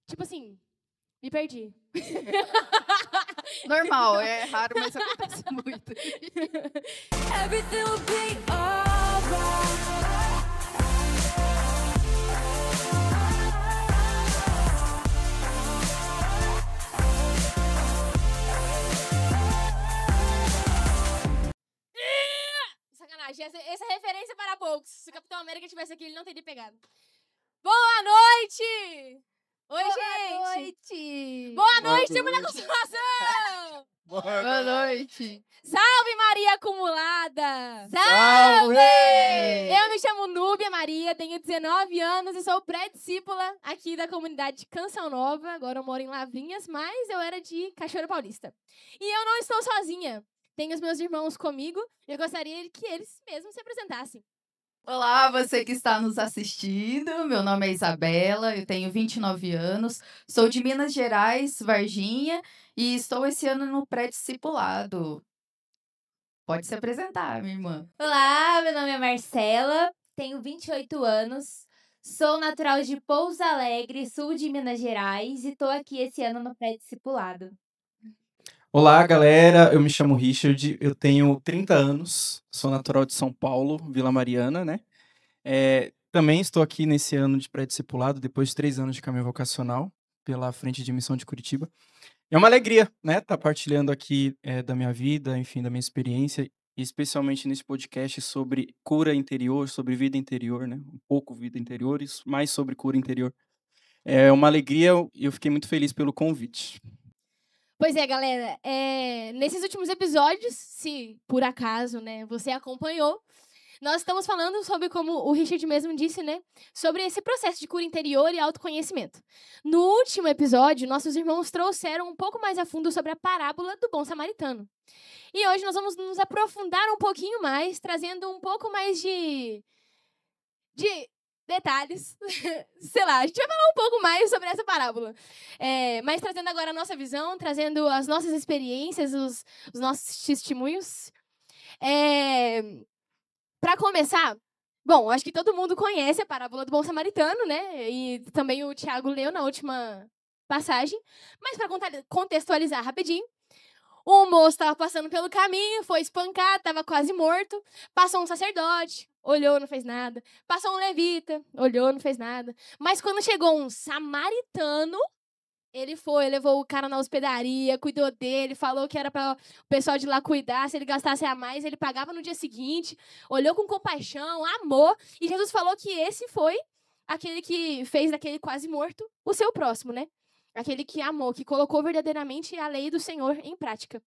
Tipo assim, me perdi. Normal, é raro, mas acontece muito. Everything will be alright. Sacanagem, essa é referência para poucos. Se o Capitão América tivesse aqui, ele não teria pegado. Boa noite! Oi, gente! Boa noite! Boa noite, turma da Consolação! Boa noite! Salve, Maria acumulada! Salve! Eu me chamo Núbia Maria, tenho 19 anos e sou pré-discípula aqui da comunidade de Canção Nova. Agora eu moro em Lavrinhas, mas eu era de Cachoeira Paulista. E eu não estou sozinha. Tenho os meus irmãos comigo e eu gostaria que eles mesmos se apresentassem. Olá, você que está nos assistindo. Meu nome é Isabela, eu tenho 29 anos, sou de Minas Gerais, Varginha, e estou esse ano no pré-discipulado. Pode se apresentar, minha irmã. Olá, meu nome é Marcela, tenho 28 anos, sou natural de Pouso Alegre, sul de Minas Gerais, e estou aqui esse ano no pré-discipulado. Olá, galera. Eu me chamo Richard, eu tenho 30 anos, sou natural de São Paulo, Vila Mariana, né? Também estou aqui nesse ano de pré-discipulado, depois de 3 anos de caminho vocacional, pela Frente de Missão de Curitiba. É uma alegria, né, estar partilhando aqui da minha vida, enfim, da minha experiência, e especialmente nesse podcast sobre cura interior, sobre vida interior, né? Um pouco vida interior, e mais sobre cura interior. É uma alegria e eu fiquei muito feliz pelo convite. Pois é, galera, nesses últimos episódios, se por acaso, né, você acompanhou, nós estamos falando sobre, como o Richard mesmo disse, né, sobre esse processo de cura interior e autoconhecimento. No último episódio, nossos irmãos trouxeram um pouco mais a fundo sobre a parábola do bom samaritano. E hoje nós vamos nos aprofundar um pouquinho mais, trazendo um pouco mais de detalhes. Sei lá, a gente vai falar um pouco mais sobre essa parábola. Mas trazendo agora a nossa visão, trazendo as nossas experiências, os nossos testemunhos. Para começar, bom, acho que todo mundo conhece a parábola do bom samaritano, né? E também o Tiago leu na última passagem. Mas para contextualizar rapidinho, o moço estava passando pelo caminho, foi espancado, estava quase morto. Passou um sacerdote, olhou, não fez nada. Passou um levita, olhou, não fez nada. Mas quando chegou um samaritano, ele foi, levou o cara na hospedaria, cuidou dele, falou que era para o pessoal de lá cuidar. Se ele gastasse a mais, ele pagava no dia seguinte. Olhou com compaixão, amor. E Jesus falou que esse foi aquele que fez daquele quase morto o seu próximo, né? Aquele que amou, que colocou verdadeiramente a lei do Senhor em prática,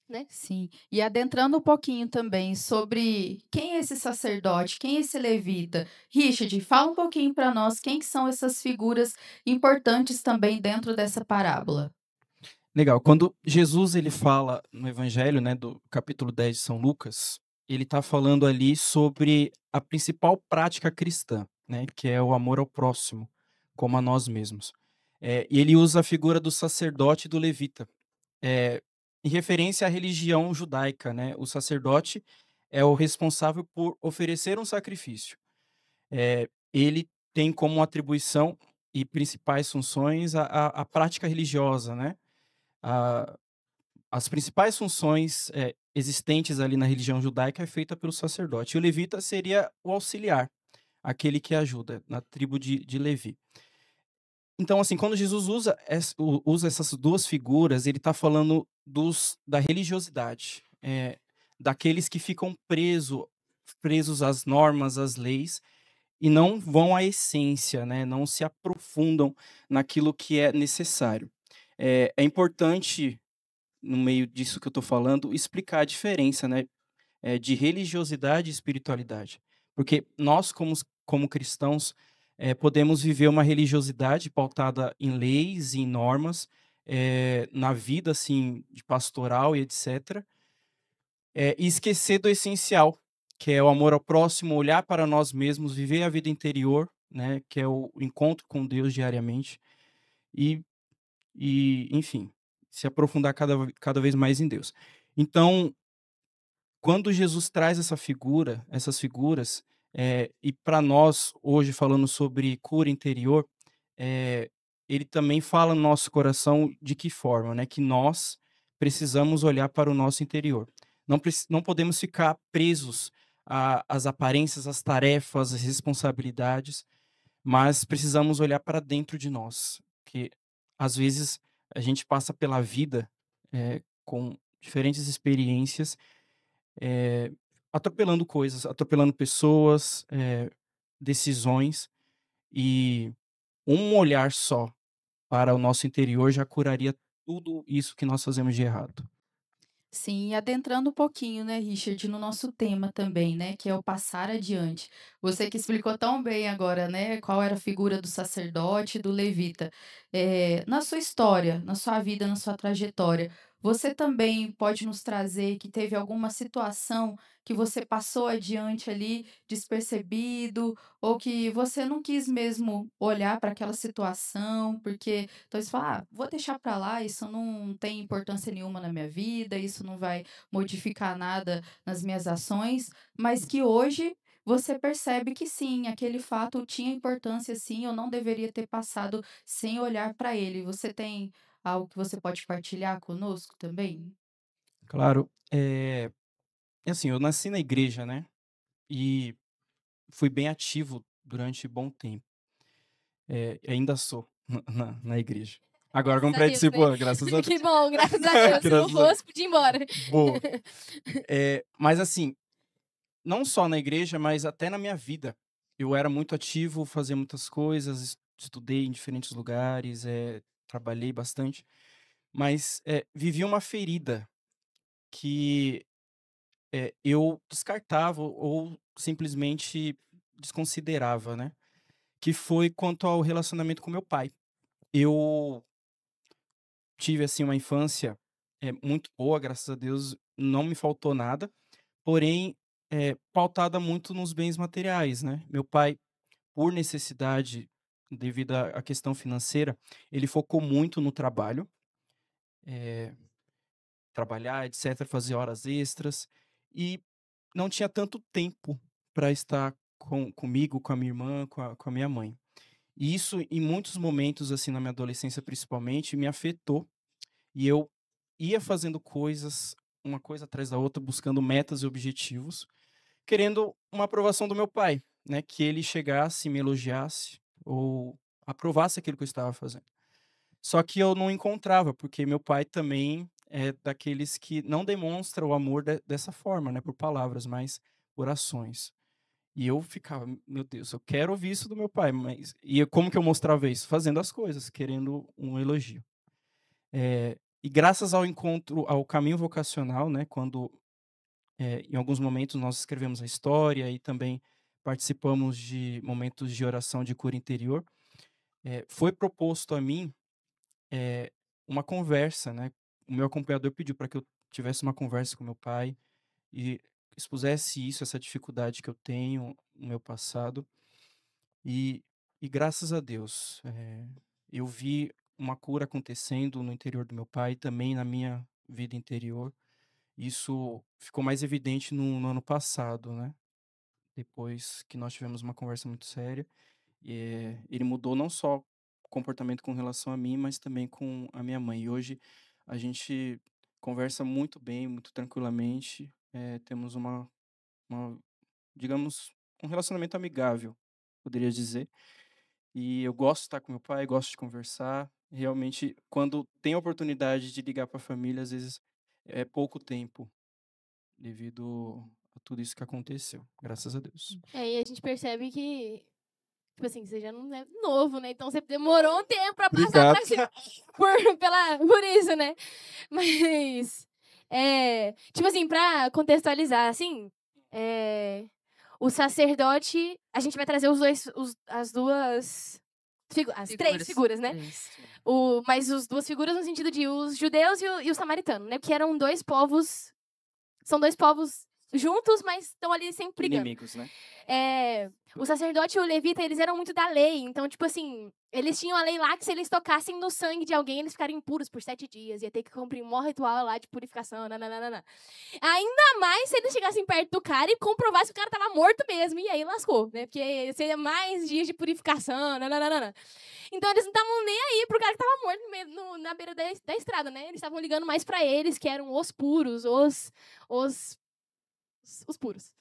né? Sim, e adentrando um pouquinho também sobre quem é esse sacerdote, quem é esse levita. Richard, fala um pouquinho para nós quem que são essas figuras importantes também dentro dessa parábola. Legal. Quando Jesus ele fala no Evangelho, né, do capítulo 10 de São Lucas, ele está falando ali sobre a principal prática cristã, né, que é o amor ao próximo, como a nós mesmos. E ele usa a figura do sacerdote e do levita, em referência à religião judaica, né? O sacerdote é o responsável por oferecer um sacrifício. Ele tem como atribuição e principais funções a prática religiosa, né? As principais funções existentes ali na religião judaica é feita pelo sacerdote. E o levita seria o auxiliar, aquele que ajuda, na tribo de Levi. Então, assim, quando Jesus usa essas duas figuras, ele está falando da religiosidade, daqueles que ficam presos às normas, às leis, e não vão à essência, né? Não se aprofundam naquilo que é necessário. É importante, no meio disso que eu estou falando, explicar a diferença, né, de religiosidade e espiritualidade. Porque nós, como cristãos, podemos viver uma religiosidade pautada em leis e em normas, na vida assim, de pastoral e etc., e esquecer do essencial, que é o amor ao próximo, olhar para nós mesmos, viver a vida interior, né, que é o encontro com Deus diariamente, e enfim, se aprofundar cada vez mais em Deus. Então, quando Jesus traz essas figuras, e para nós, hoje, falando sobre cura interior, ele também fala no nosso coração de que forma, né? Que nós precisamos olhar para o nosso interior. Não podemos ficar presos às aparências, às tarefas, às responsabilidades, mas precisamos olhar para dentro de nós. Que às vezes a gente passa pela vida com diferentes experiências, atropelando coisas, atropelando pessoas, decisões, e um olhar só para o nosso interior já curaria tudo isso que nós fazemos de errado. Sim, e adentrando um pouquinho, né, Richard, no nosso tema também, né, que é o passar adiante. Você que explicou tão bem agora, né, qual era a figura do sacerdote e do levita. Na sua história, na sua vida, na sua trajetória, você também pode nos trazer que teve alguma situação que você passou adiante ali despercebido, ou que você não quis mesmo olhar para aquela situação, porque então você fala, vou deixar para lá, isso não tem importância nenhuma na minha vida, isso não vai modificar nada nas minhas ações, mas que hoje você percebe que sim, aquele fato tinha importância, sim, eu não deveria ter passado sem olhar para ele. Você tem algo que você pode partilhar conosco também? Claro, assim, eu nasci na igreja, né? E fui bem ativo durante bom tempo. Ainda sou na igreja. Agora, como Graças a Deus, né? pré-discípulo, graças a Que Deus. bom, graças a Deus. Se não Graças a Deus. fosse, podia ir embora. Boa. Mas assim, não só na igreja, mas até na minha vida. Eu era muito ativo, fazia muitas coisas, estudei em diferentes lugares, trabalhei bastante, mas vivi uma ferida que eu descartava ou simplesmente desconsiderava, né? Que foi quanto ao relacionamento com meu pai. Eu tive assim uma infância muito boa, graças a Deus, não me faltou nada, porém pautada muito nos bens materiais, né? Meu pai, por necessidade, devido à questão financeira, ele focou muito no trabalho, trabalhar, etc., fazer horas extras, e não tinha tanto tempo para estar comigo, com a minha irmã, com a minha mãe. E isso, em muitos momentos, assim, na minha adolescência principalmente, me afetou. E eu ia fazendo coisas, uma coisa atrás da outra, buscando metas e objetivos, querendo uma aprovação do meu pai, né? Que ele chegasse, me elogiasse ou aprovasse aquilo que eu estava fazendo. Só que eu não encontrava, porque meu pai também é daqueles que não demonstra o amor dessa forma, né? Por palavras, mas por ações. E eu ficava, meu Deus, eu quero ouvir isso do meu pai, mas como que eu mostrava isso? Fazendo as coisas, querendo um elogio. E graças ao encontro, ao caminho vocacional, né, quando em alguns momentos nós escrevemos a história e também participamos de momentos de oração de cura interior, foi proposto a mim uma conversa, né? O meu acompanhador pediu para que eu tivesse uma conversa com meu pai e expusesse isso, essa dificuldade que eu tenho no meu passado. E graças a Deus, eu vi uma cura acontecendo no interior do meu pai e também na minha vida interior. Isso ficou mais evidente no ano passado, né? Depois que nós tivemos uma conversa muito séria. Ele mudou não só o comportamento com relação a mim, mas também com a minha mãe. E hoje a gente conversa muito bem, muito tranquilamente. Temos digamos, um relacionamento amigável, poderia dizer. E eu gosto de estar com meu pai, gosto de conversar. Realmente, quando tem a oportunidade de ligar para a família, às vezes é pouco tempo, devido a tudo isso que aconteceu, graças a Deus. E a gente percebe que, tipo assim, você já não é novo, né? Então você demorou um tempo pra passar Obrigado. por isso, né? Mas, tipo assim, pra contextualizar, assim, o sacerdote, a gente vai trazer as duas, as três figuras, né? Mas as duas figuras no sentido de os judeus e o samaritano, né? Porque eram dois povos, são dois povos juntos, mas estão ali sempre brigando. Inimigos, né? O sacerdote e o levita, eles eram muito da lei. Então, tipo assim, eles tinham a lei lá que se eles tocassem no sangue de alguém, eles ficariam impuros por 7 dias. Ia ter que cumprir um maior ritual lá de purificação. Nananana. Ainda mais se eles chegassem perto do cara e comprovassem que o cara tava morto mesmo. E aí lascou, né? Porque seria mais dias de purificação. Nananana. Então, eles não estavam nem aí pro cara que tava morto na beira da estrada, né? Eles estavam ligando mais pra eles, que eram os puros, os puros.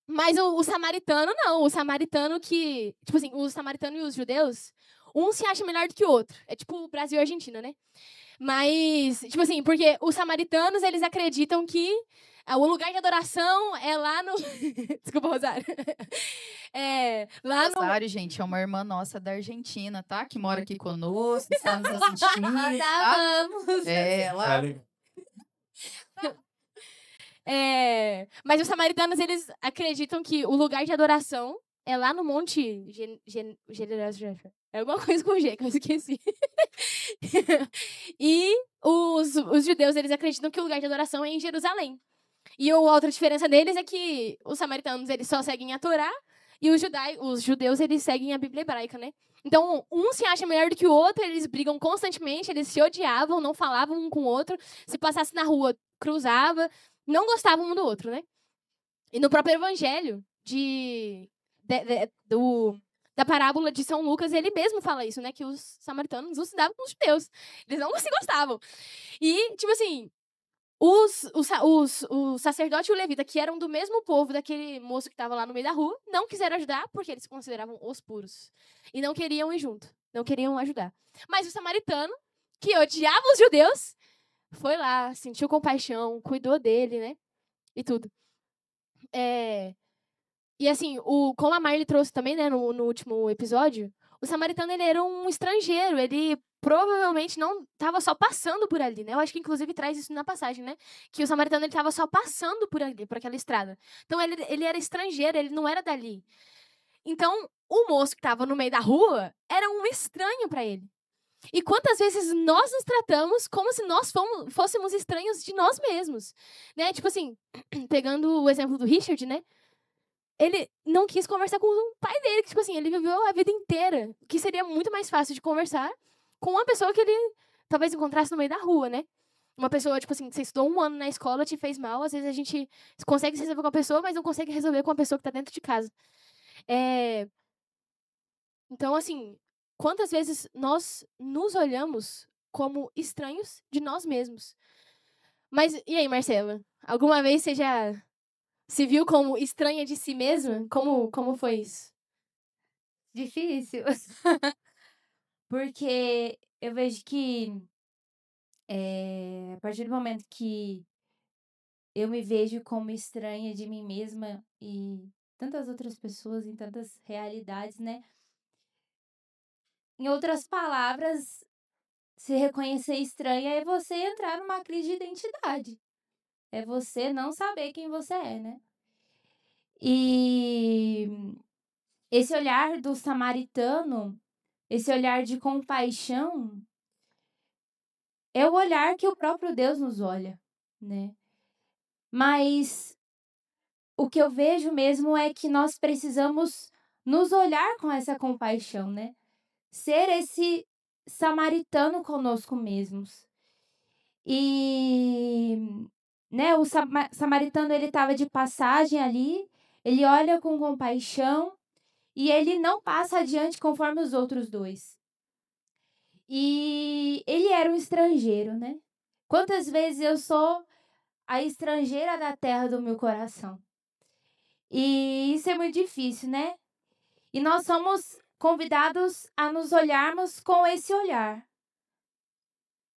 Mas o samaritano, não. O samaritano que... Tipo assim, o samaritano e os judeus, um se acha melhor do que o outro. É tipo o Brasil e a Argentina, né? Mas, tipo assim, porque os samaritanos, eles acreditam que o lugar de adoração é lá no... Desculpa, Rosário. Lá no... Rosário, gente, é uma irmã nossa da Argentina, tá? Que mora aqui conosco, está nos assistindo, Nós tá? amamos. Ela... Mas os samaritanos, eles acreditam que o lugar de adoração é lá no Monte é alguma coisa com G, que eu esqueci. E os judeus, eles acreditam que o lugar de adoração é em Jerusalém. E a outra diferença deles é que os samaritanos, eles só seguem a Torá, e os judeus, eles seguem a Bíblia hebraica, né? Então, um se acha melhor do que o outro, eles brigam constantemente, eles se odiavam, não falavam um com o outro. Se passasse na rua, cruzava, não gostavam um do outro, né? E no próprio evangelho da parábola de São Lucas, ele mesmo fala isso, né? Que os samaritanos não se davam com os judeus. Eles não se gostavam. E, tipo assim, o sacerdote e o levita, que eram do mesmo povo daquele moço que estava lá no meio da rua, não quiseram ajudar porque eles se consideravam os puros. E não queriam ir junto. Não queriam ajudar. Mas o samaritano, que odiava os judeus, foi lá, sentiu compaixão, cuidou dele, né? E tudo. E assim, como a Marley trouxe também, né, no último episódio, o samaritano, ele era um estrangeiro, ele provavelmente não estava só passando por ali, né? Eu acho que, inclusive, traz isso na passagem, né? Que o samaritano, ele estava só passando por ali, por aquela estrada. Então, ele era estrangeiro, ele não era dali. Então, o moço que estava no meio da rua era um estranho para ele. E quantas vezes nós nos tratamos como se nós fôssemos estranhos de nós mesmos, né? Tipo assim, pegando o exemplo do Richard, né? Ele não quis conversar com o pai dele, que, tipo assim, ele viveu a vida inteira, que seria muito mais fácil de conversar com uma pessoa que ele talvez encontrasse no meio da rua, né? Uma pessoa, tipo assim, que você estudou 1 ano na escola, te fez mal, às vezes a gente consegue se resolver com a pessoa, mas não consegue resolver com a pessoa que tá dentro de casa. Então, assim, quantas vezes nós nos olhamos como estranhos de nós mesmos? Mas, e aí, Marcela? Alguma vez você já se viu como estranha de si mesma? Como foi isso? Difícil. Porque eu vejo que a partir do momento que eu me vejo como estranha de mim mesma e tantas outras pessoas em tantas realidades, né? Em outras palavras, se reconhecer estranha é você entrar numa crise de identidade. É você não saber quem você é, né? E esse olhar do samaritano, esse olhar de compaixão, é o olhar que o próprio Deus nos olha, né? Mas o que eu vejo mesmo é que nós precisamos nos olhar com essa compaixão, né? Ser esse samaritano conosco mesmos. E, né, o samaritano, ele estava de passagem ali, ele olha com compaixão e ele não passa adiante conforme os outros dois. E ele era um estrangeiro, né? Quantas vezes eu sou a estrangeira da terra do meu coração? E isso é muito difícil, né? E nós somos convidados a nos olharmos com esse olhar.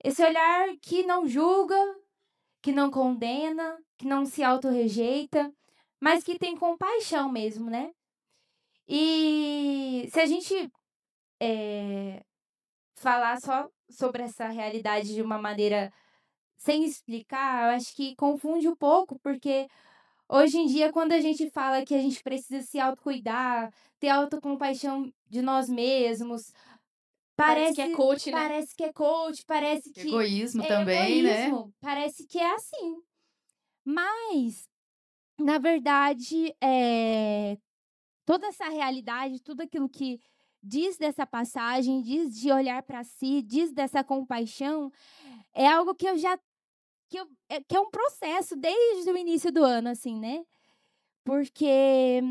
Esse olhar que não julga, que não condena, que não se autorrejeita, mas que tem compaixão mesmo, né? E se a gente falar só sobre essa realidade de uma maneira sem explicar, eu acho que confunde um pouco, porque hoje em dia, quando a gente fala que a gente precisa se autocuidar, ter autocompaixão de nós mesmos, Parece que é coach, né? Parece que é coach, parece que Egoísmo é também, né? egoísmo, parece que é assim. Mas, na verdade, toda essa realidade, tudo aquilo que diz dessa passagem, diz de olhar para si, diz dessa compaixão, é algo que que é um processo desde o início do ano, assim, né? Porque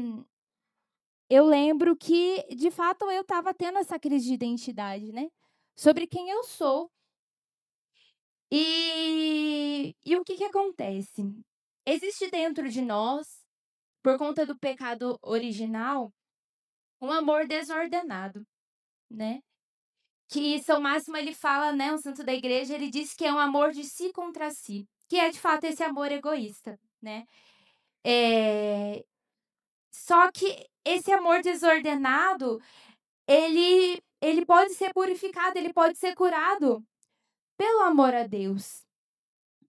eu lembro que, de fato, eu estava tendo essa crise de identidade, né? Sobre quem eu sou. E o que acontece? Existe dentro de nós, por conta do pecado original, um amor desordenado, né? Que São Máximo ele fala, né, um santo da igreja, ele diz que é um amor de si contra si, que é de fato esse amor egoísta, né? Só que esse amor desordenado, ele pode ser purificado, ele pode ser curado pelo amor a Deus.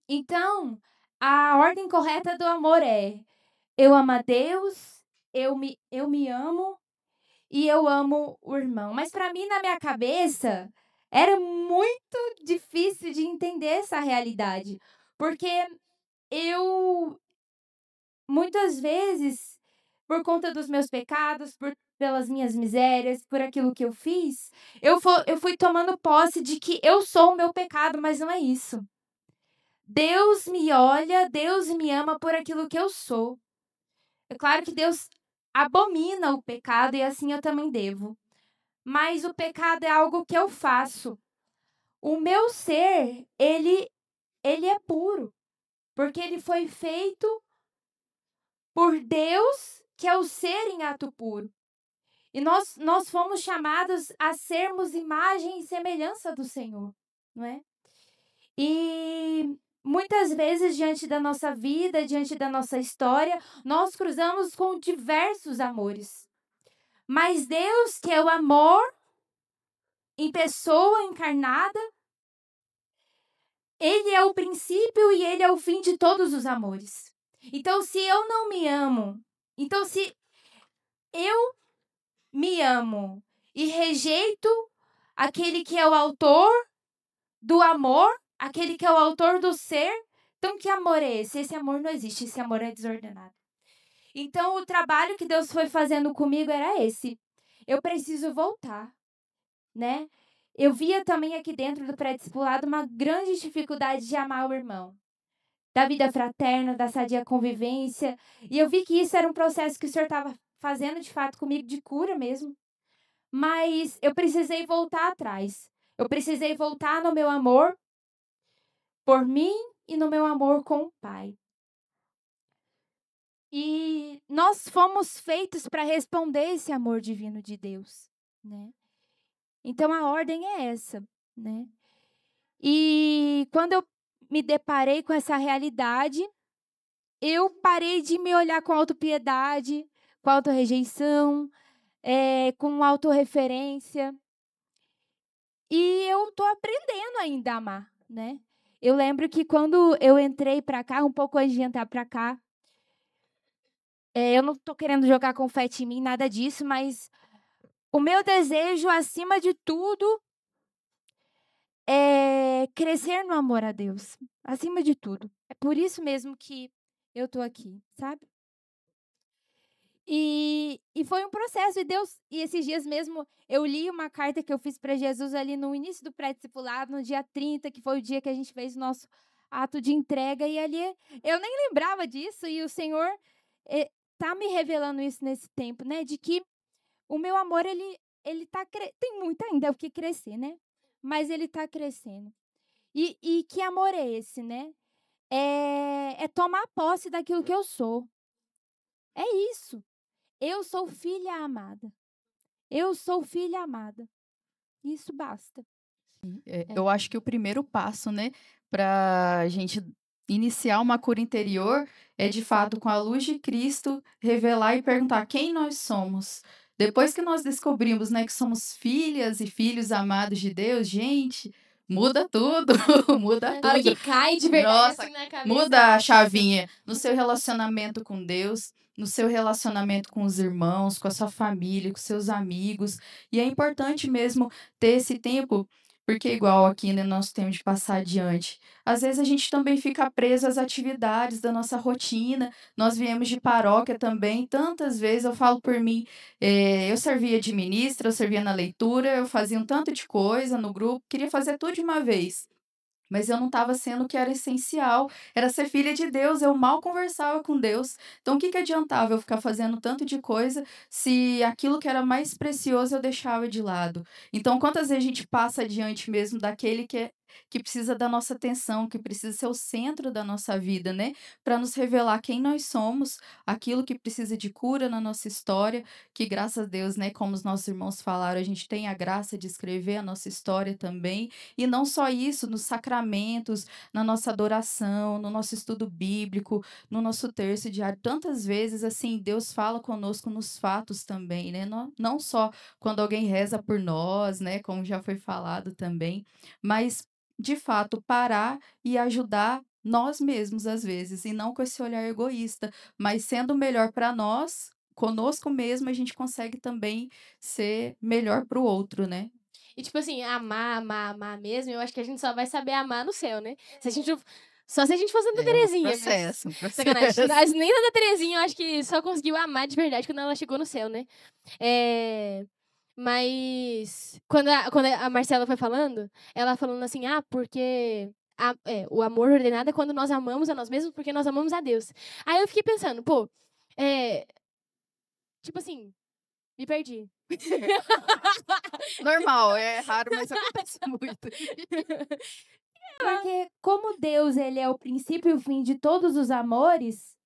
Então, a ordem correta do amor é: eu amo a Deus, eu me amo e eu amo o irmão. Mas para mim, na minha cabeça, era muito difícil de entender essa realidade. Porque eu, muitas vezes, por conta dos meus pecados, pelas minhas misérias, por aquilo que eu fiz, eu fui tomando posse de que eu sou o meu pecado, mas não é isso. Deus me olha, Deus me ama por aquilo que eu sou. É claro que Deus abomina o pecado e assim eu também devo. Mas o pecado é algo que eu faço. O meu ser, ele é puro, porque ele foi feito por Deus, que é o ser em ato puro. E nós fomos chamados a sermos imagem e semelhança do Senhor, não é? E muitas vezes, diante da nossa vida, diante da nossa história, nós cruzamos com diversos amores. Mas Deus, que é o amor em pessoa encarnada, Ele é o princípio e Ele é o fim de todos os amores. Então, se eu não me amo, então se eu me amo e rejeito aquele que é o autor do amor, aquele que é o autor do ser, então que amor é esse? Esse amor não existe, esse amor é desordenado. Então, o trabalho que Deus foi fazendo comigo era esse. Eu preciso voltar, né? Eu via também aqui dentro do pré-discipulado uma grande dificuldade de amar o irmão, da vida fraterna, da sadia convivência. E eu vi que isso era um processo que o Senhor estava fazendo de fato comigo, de cura mesmo. Mas eu precisei voltar atrás. Eu precisei voltar no meu amor por mim e no meu amor com o Pai. E nós fomos feitos para responder esse amor divino de Deus, né? Então a ordem é essa, né? E quando eu me deparei com essa realidade, eu parei de me olhar com autopiedade, com autorrejeição, com autorreferência. E eu estou aprendendo ainda a amar, né? Eu lembro que quando eu entrei para cá, um pouco antes de entrar para cá, eu não estou querendo jogar confete em mim, nada disso, mas o meu desejo, acima de tudo, é crescer no amor a Deus, acima de tudo. É por isso mesmo que eu estou aqui, sabe? E foi um processo, e esses dias mesmo, eu li uma carta que eu fiz para Jesus ali no início do pré-discipulado, no dia 30, que foi o dia que a gente fez o nosso ato de entrega, e ali eu nem lembrava disso, e o Senhor tá me revelando isso nesse tempo, né, de que o meu amor, ele tá tem muito ainda o que crescer, né, mas ele tá crescendo. E que amor é esse, né? É tomar posse daquilo que eu sou. É isso. Eu sou filha amada. Eu sou filha amada. Isso basta. Eu acho que o primeiro passo, né, para a gente iniciar uma cura interior é, de fato, com a luz de Cristo, revelar e perguntar quem nós somos. Depois que nós descobrimos, né, que somos filhas e filhos amados de Deus, gente, muda tudo, muda Na hora que tudo. cai de verdade Nossa, assim na cabeça. Muda a chavinha no seu relacionamento com Deus, no seu relacionamento com os irmãos, com a sua família, com seus amigos. E é importante mesmo ter esse tempo, porque igual aqui, né, nós temos de passar adiante. Às vezes a gente também fica preso às atividades da nossa rotina. Nós viemos de paróquia também, tantas vezes, eu falo por mim, eu servia de ministra, eu servia na leitura, eu fazia um tanto de coisa no grupo, queria fazer tudo de uma vez. mas eu não estava sendo o que era essencial, era ser filha de Deus, eu mal conversava com Deus. Então, o que que adiantava eu ficar fazendo tanto de coisa se aquilo que era mais precioso eu deixava de lado? Então, quantas vezes a gente passa adiante mesmo daquele que precisa da nossa atenção, que precisa ser o centro da nossa vida, né? Para nos revelar quem nós somos, aquilo que precisa de cura na nossa história, que graças a Deus, né, como os nossos irmãos falaram, a gente tem a graça de escrever a nossa história também, e não só isso, nos sacramentos, na nossa adoração, no nosso estudo bíblico, no nosso terço diário, tantas vezes, assim, Deus fala conosco nos fatos também, né, não só quando alguém reza por nós, né, como já foi falado também, mas, de fato, parar e ajudar nós mesmos, às vezes, e não com esse olhar egoísta, mas sendo melhor para nós, conosco mesmo, a gente consegue também ser melhor para o outro, né? E, tipo assim, amar mesmo, eu acho que a gente só vai saber amar no céu, né? Se a gente, só se a gente fosse Santa Terezinha. Mas... Sacanagem. Mas nem Santa Terezinha, eu acho que só conseguiu amar de verdade quando ela chegou no céu, né? Mas quando a Marcela foi falando, ela falando assim, porque o amor ordenado é quando nós amamos a nós mesmos porque nós amamos a Deus. Aí eu fiquei pensando, tipo assim, me perdi. Normal, é raro, mas acontece muito. Porque como Deus, ele é o princípio e o fim de todos os amores,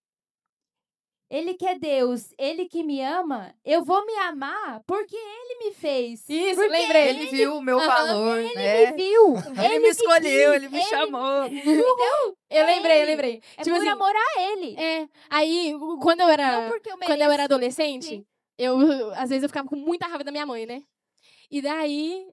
ele que é Deus, ele que me ama, eu vou me amar porque ele me fez. Isso, porque lembrei. Ele viu o meu valor, Ele né? me viu. Ele me escolheu, quis, ele me chamou. Entendeu? Eu lembrei. É Tipo por assim, amor a ele. Aí, quando eu era, Não porque eu quando eu mereço. era adolescente, Sim. às vezes eu ficava com muita raiva da minha mãe, né? E daí,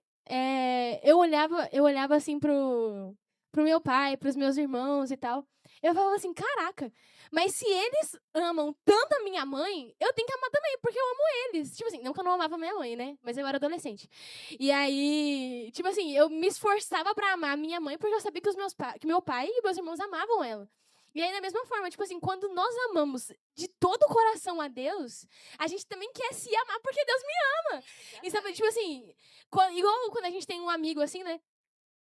eu olhava assim pro meu pai, pros meus irmãos e tal. Eu falava assim, caraca, mas se eles amam tanto a minha mãe, eu tenho que amar também, porque eu amo eles. Tipo assim, não que eu não amava minha mãe, né? Mas eu era adolescente. E aí, tipo assim, eu me esforçava pra amar a minha mãe, porque eu sabia que meu pai e meus irmãos amavam ela. E aí, da mesma forma, tipo assim, quando nós amamos de todo o coração a Deus, a gente também quer se amar porque Deus me ama. E sabe, tipo assim, igual quando a gente tem um amigo assim, né?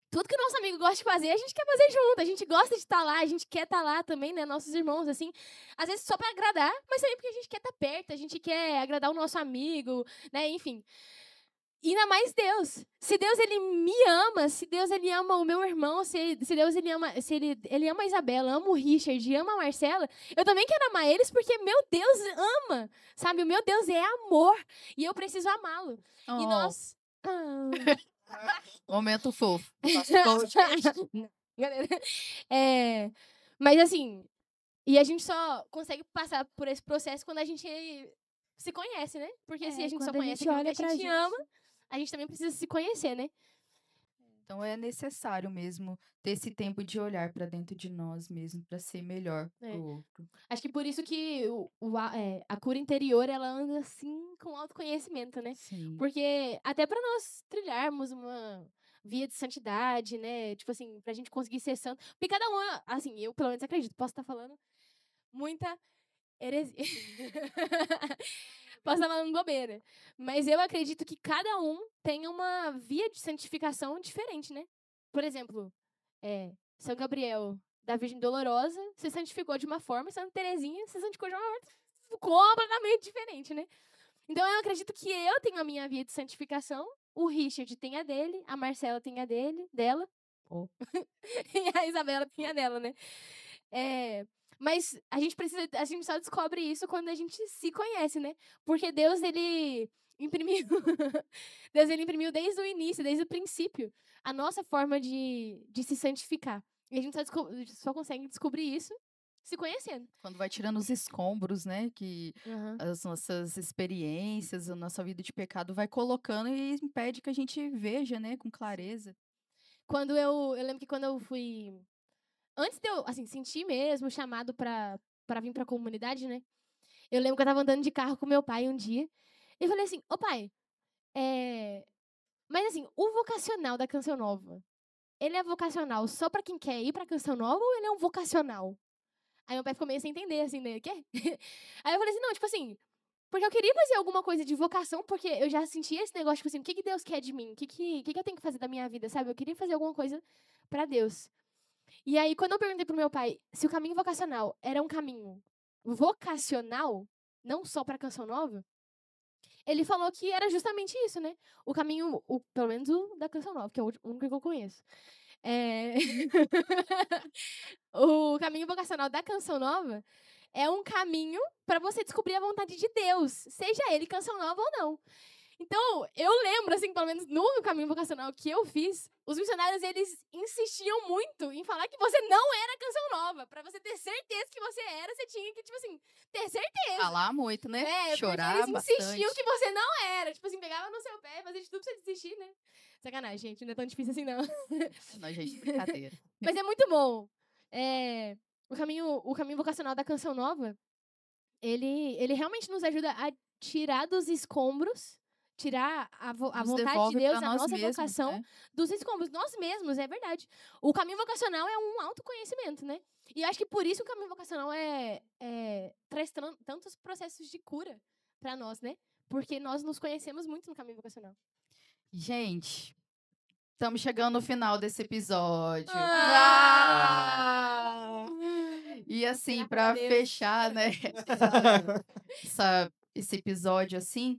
Tudo que o nosso amigo gosta de fazer, a gente quer fazer junto. A gente gosta de estar lá, a gente quer estar lá também, né? Nossos irmãos, assim. Às vezes só pra agradar, mas também porque a gente quer estar perto, a gente quer agradar o nosso amigo, né? Enfim. E ainda mais Deus. Se Deus, ele me ama, se Deus, ele ama o meu irmão, se Deus, ele ama, se ele ama a Isabela, ama o Richard, ama a Marcela, eu também quero amar eles porque meu Deus ama, sabe? O meu Deus é amor e eu preciso amá-lo. Oh. E nós... Momento fofo. Galera. Mas assim, e a gente só consegue passar por esse processo quando a gente se conhece, né? Porque se a gente só quando a conhece gente aquilo olha que a pra gente gente. ama, a gente também precisa se conhecer, né? Então é necessário mesmo ter esse tempo de olhar para dentro de nós mesmo, para ser melhor pro outro. Acho que por isso que a cura interior, ela anda assim com autoconhecimento, né? Sim. Porque até pra nós trilharmos uma via de santidade, né? Tipo assim, pra gente conseguir ser santo. Porque cada um, assim, eu pelo menos acredito, posso estar falando muita heresia. Posso estar falando bobeira. Mas eu acredito que cada um tem uma via de santificação diferente, né? Por exemplo, São Gabriel da Virgem Dolorosa se santificou de uma forma, Santa Terezinha se santificou de uma forma completamente diferente, né? Então eu acredito que eu tenho a minha via de santificação, o Richard tem a dele, a Marcela tem a dela. E a Isabela tem a dela, né? Mas a gente só descobre isso quando a gente se conhece, né? Porque Deus, ele imprimiu Deus, ele imprimiu desde o início, desde o princípio, a nossa forma de se santificar. E a gente só consegue descobrir isso se conhecendo. Quando vai tirando os escombros, né? Que as nossas experiências, a nossa vida de pecado vai colocando e impede que a gente veja, né? Com clareza. Quando eu lembro que quando eu fui... Antes de eu, assim, sentir mesmo o chamado pra vir pra comunidade, né? Eu lembro que eu tava andando de carro com meu pai um dia. E falei assim, ô pai, mas assim, o vocacional da Canção Nova, ele é vocacional só pra quem quer ir pra Canção Nova ou ele é um vocacional? Aí meu pai ficou meio sem entender, assim, né? Quê? Aí eu falei assim, não, tipo assim, Porque eu queria fazer alguma coisa de vocação, porque eu já sentia esse negócio, tipo assim, o que Deus quer de mim? O que eu tenho que fazer da minha vida, sabe? Eu queria fazer alguma coisa pra Deus. E aí, quando eu perguntei pro meu pai se o caminho vocacional era um caminho vocacional, não só pra Canção Nova, ele falou que era justamente isso, né? O caminho, pelo menos o da Canção Nova, que é o único que eu conheço. O caminho vocacional da Canção Nova é um caminho para você descobrir a vontade de Deus, seja ele Canção Nova ou não. Então, eu lembro, assim, pelo menos no caminho vocacional que eu fiz, os missionários, eles insistiam muito em falar que você não era Canção Nova. Pra você ter certeza que você era, você tinha que, tipo assim, ter certeza. Falar muito, né? Chorar porque eles insistiam bastante. que você não era. Tipo assim, pegava no seu pé, fazia de tudo pra você desistir, né? Sacanagem, gente, não é tão difícil assim, não. Não, gente, brincadeira. Mas é muito bom. O caminho vocacional da Canção Nova, ele realmente nos ajuda a tirar dos escombros, tirar a Nos vontade de devolve Deus, pra a nós nossa mesmos, vocação né? dos escombros. Nós mesmos, é verdade. O caminho vocacional é um autoconhecimento, né? E eu acho que por isso o caminho vocacional traz tantos processos de cura pra nós, né? Porque nós nos conhecemos muito no caminho vocacional. Gente, estamos chegando no final desse episódio. E assim, Graças a para Deus. fechar, né, esse episódio assim,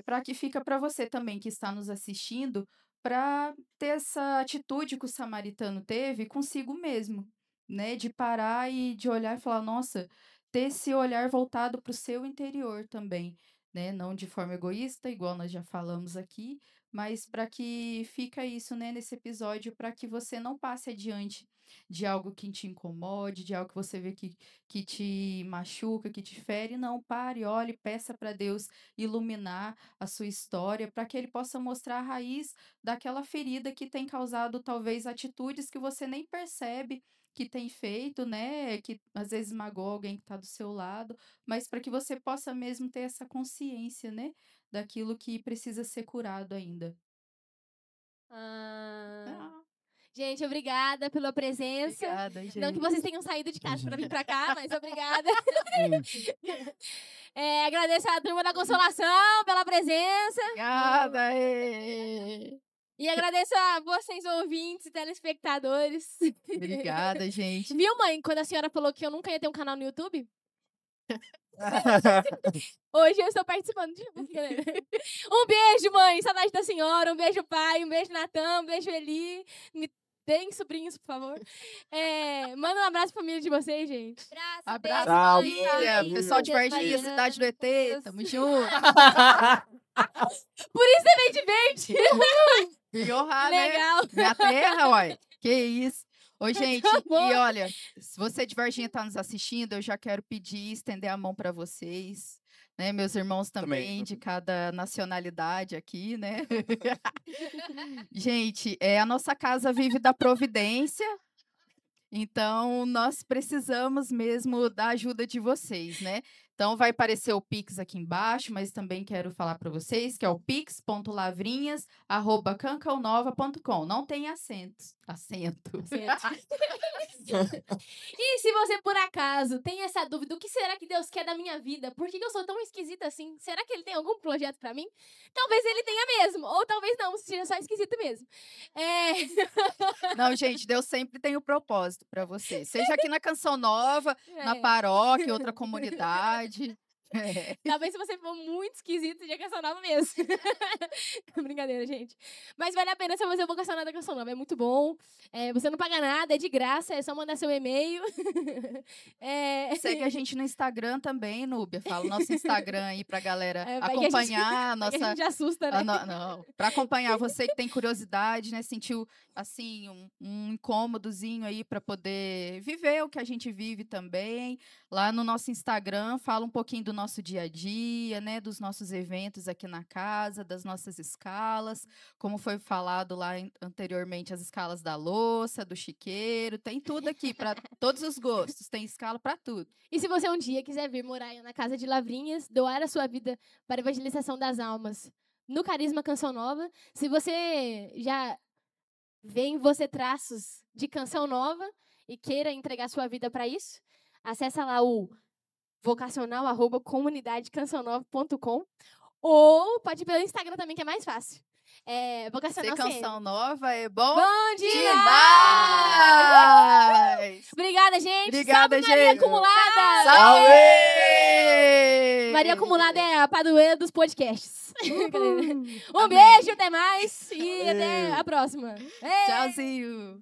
para que fica para você também que está nos assistindo, para ter essa atitude que o samaritano teve consigo mesmo, né, de parar e de olhar e falar, nossa, ter esse olhar voltado para o seu interior também, né, não de forma egoísta, igual nós já falamos aqui, mas para que fica isso, né, nesse episódio, para que você não passe adiante de algo que te incomode, de algo que você vê que te machuca, que te fere. Não, pare, olhe, peça para Deus iluminar a sua história, para que Ele possa mostrar a raiz daquela ferida que tem causado, talvez, atitudes que você nem percebe que tem feito, né? Que às vezes magoa alguém que está do seu lado, mas para que você possa mesmo ter essa consciência, né? Daquilo que precisa ser curado ainda. Gente, obrigada pela presença. Obrigada, gente. Não que vocês tenham saído de casa para vir para cá, mas obrigada. Agradeço a turma da Consolação pela presença. Obrigada. E agradeço a vocês, ouvintes e telespectadores. Obrigada, gente. Viu, mãe, quando a senhora falou que eu nunca ia ter um canal no YouTube? Hoje eu estou participando de um beijo, mãe. Saudade da senhora. Um beijo, pai. Um beijo, Natan. Um beijo, Eli. Me deem sobrinhos, por favor. Manda um abraço pra família de vocês, gente. Abraço, Tchau. família. Pessoal de Varginha, cidade do ET. Tamo junto. Por isso você veio de verde. Biohá, né? Legal. Minha terra, uai. Que isso. Ô, gente, bom. e olha, se você de Varginha tá nos assistindo, eu já quero pedir, estender a mão para vocês, né? Meus irmãos também, de cada nacionalidade aqui, né? Gente, a nossa casa vive da providência, então nós precisamos mesmo da ajuda de vocês, né? Então vai aparecer o Pix aqui embaixo, mas também quero falar para vocês que é o pix.lavrinhas@cancãonova.com. Não tem acento. E se você, por acaso, tem essa dúvida, o que será que Deus quer da minha vida? Por que eu sou tão esquisita assim? Será que Ele tem algum projeto pra mim? Talvez Ele tenha mesmo, ou talvez não, seja só esquisito mesmo. Não, gente, Deus sempre tem o propósito para você. Seja aqui na Canção Nova, na paróquia, outra comunidade. Talvez se você for muito esquisito, seja Canção Nova mesmo. Brincadeira, gente. Mas vale a pena se você for vocacionado da Canção Nova. É muito bom. Você não paga nada, é de graça, é só mandar seu e-mail. Segue a gente no Instagram também, Núbia. Fala o nosso Instagram aí pra galera vai que acompanhar a vai que nossa. a gente assusta, né? Não, para acompanhar você que tem curiosidade, né? Sentiu assim um incômodozinho aí para poder viver o que a gente vive também. Lá no nosso Instagram, fala um pouquinho do nosso dia a dia, né? Dos nossos eventos aqui na casa, das nossas escalas, como foi falado lá anteriormente, as escalas da louça, do chiqueiro, tem tudo aqui para todos os gostos, tem escala para tudo. E se você um dia quiser vir morar na casa de Lavrinhas, doar a sua vida para a evangelização das almas no Carisma Canção Nova, se você já vê em você traços de Canção Nova e queira entregar sua vida para isso, acessa lá o vocacional@comunidadecancionova.com ou pode ir pelo Instagram também, que é mais fácil. Ser Vocacional canção nova é bom Bom dia! demais! Obrigada, gente. Obrigada, Salve Maria gente. Acumulada! Salve! Maria Acumulada é a padroeira dos podcasts. Um beijo, até mais e até a próxima. Tchauzinho!